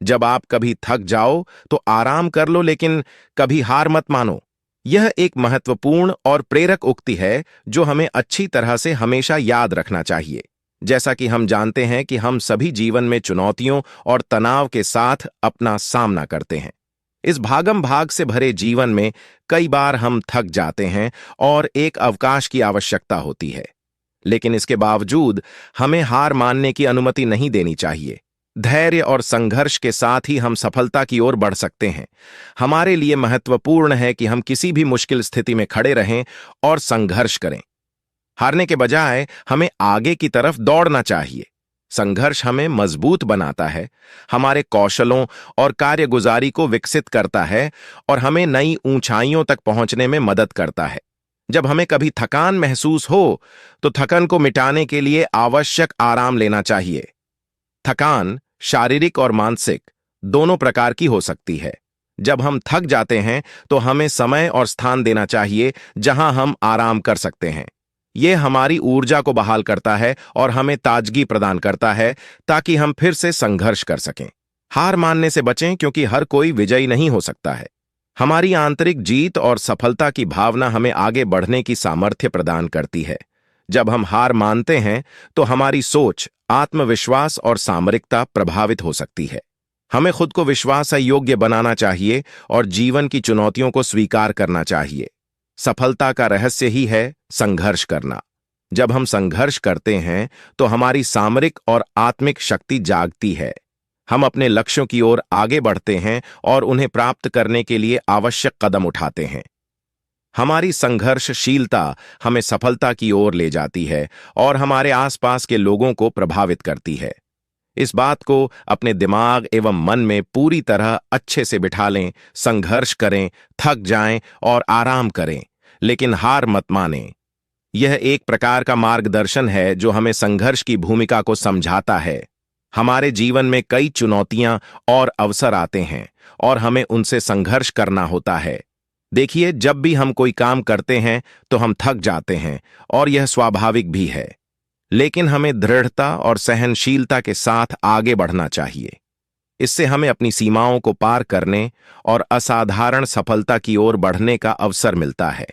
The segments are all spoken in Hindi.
जब आप कभी थक जाओ तो आराम कर लो, लेकिन कभी हार मत मानो। यह एक महत्वपूर्ण और प्रेरक उक्ति है जो हमें अच्छी तरह से हमेशा याद रखना चाहिए। जैसा कि हम जानते हैं कि हम सभी जीवन में चुनौतियों और तनाव के साथ अपना सामना करते हैं। इस भागम भाग से भरे जीवन में कई बार हम थक जाते हैं और एक अवकाश की आवश्यकता होती है। लेकिन इसके बावजूद हमें हार मानने की अनुमति नहीं देनी चाहिए। धैर्य और संघर्ष के साथ ही हम सफलता की ओर बढ़ सकते हैं। हमारे लिए महत्वपूर्ण है कि हम किसी भी मुश्किल स्थिति में खड़े रहें और संघर्ष करें। हारने के बजाय हमें आगे की तरफ दौड़ना चाहिए। संघर्ष हमें मजबूत बनाता है, हमारे कौशलों और कार्यगुजारी को विकसित करता है और हमें नई ऊंचाइयों तक पहुंचने में मदद करता है। जब हमें कभी थकान महसूस हो, तो थकन को मिटाने के लिए आवश्यक आराम लेना चाहिए। थकान शारीरिक और मानसिक दोनों प्रकार की हो सकती है। जब हम थक जाते हैं तो हमें समय और स्थान देना चाहिए जहां हम आराम कर सकते हैं। यह हमारी ऊर्जा को बहाल करता है और हमें ताजगी प्रदान करता है ताकि हम फिर से संघर्ष कर सकें। हार मानने से बचें, क्योंकि हर कोई विजयी नहीं हो सकता है। हमारी आंतरिक जीत और सफलता की भावना हमें आगे बढ़ने की सामर्थ्य प्रदान करती है। जब हम हार मानते हैं तो हमारी सोच, आत्मविश्वास और सामरिकता प्रभावित हो सकती है। हमें खुद को विश्वास योग्य बनाना चाहिए और जीवन की चुनौतियों को स्वीकार करना चाहिए। सफलता का रहस्य ही है संघर्ष करना। जब हम संघर्ष करते हैं तो हमारी सामरिक और आत्मिक शक्ति जागती है। हम अपने लक्ष्यों की ओर आगे बढ़ते हैं और उन्हें प्राप्त करने के लिए आवश्यक कदम उठाते हैं। हमारी संघर्षशीलता हमें सफलता की ओर ले जाती है और हमारे आसपास के लोगों को प्रभावित करती है। इस बात को अपने दिमाग एवं मन में पूरी तरह अच्छे से बिठा लें। संघर्ष करें, थक जाएं और आराम करें, लेकिन हार मत मानें। यह एक प्रकार का मार्गदर्शन है जो हमें संघर्ष की भूमिका को समझाता है। हमारे जीवन में कई चुनौतियां और अवसर आते हैं और हमें उनसे संघर्ष करना होता है। देखिए, जब भी हम कोई काम करते हैं तो हम थक जाते हैं और यह स्वाभाविक भी है, लेकिन हमें दृढ़ता और सहनशीलता के साथ आगे बढ़ना चाहिए। इससे हमें अपनी सीमाओं को पार करने और असाधारण सफलता की ओर बढ़ने का अवसर मिलता है।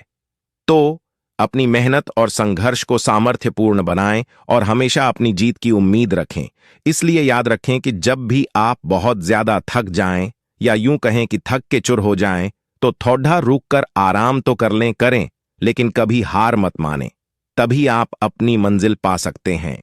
तो अपनी मेहनत और संघर्ष को सामर्थ्यपूर्ण बनाएं और हमेशा अपनी जीत की उम्मीद रखें। इसलिए याद रखें कि जब भी आप बहुत ज्यादा थक जाएं, या यूं कहें कि थक के चुर हो जाएं, तो थोड़ा रुक कर आराम तो करें, लेकिन कभी हार मत मानें। तभी आप अपनी मंजिल पा सकते हैं।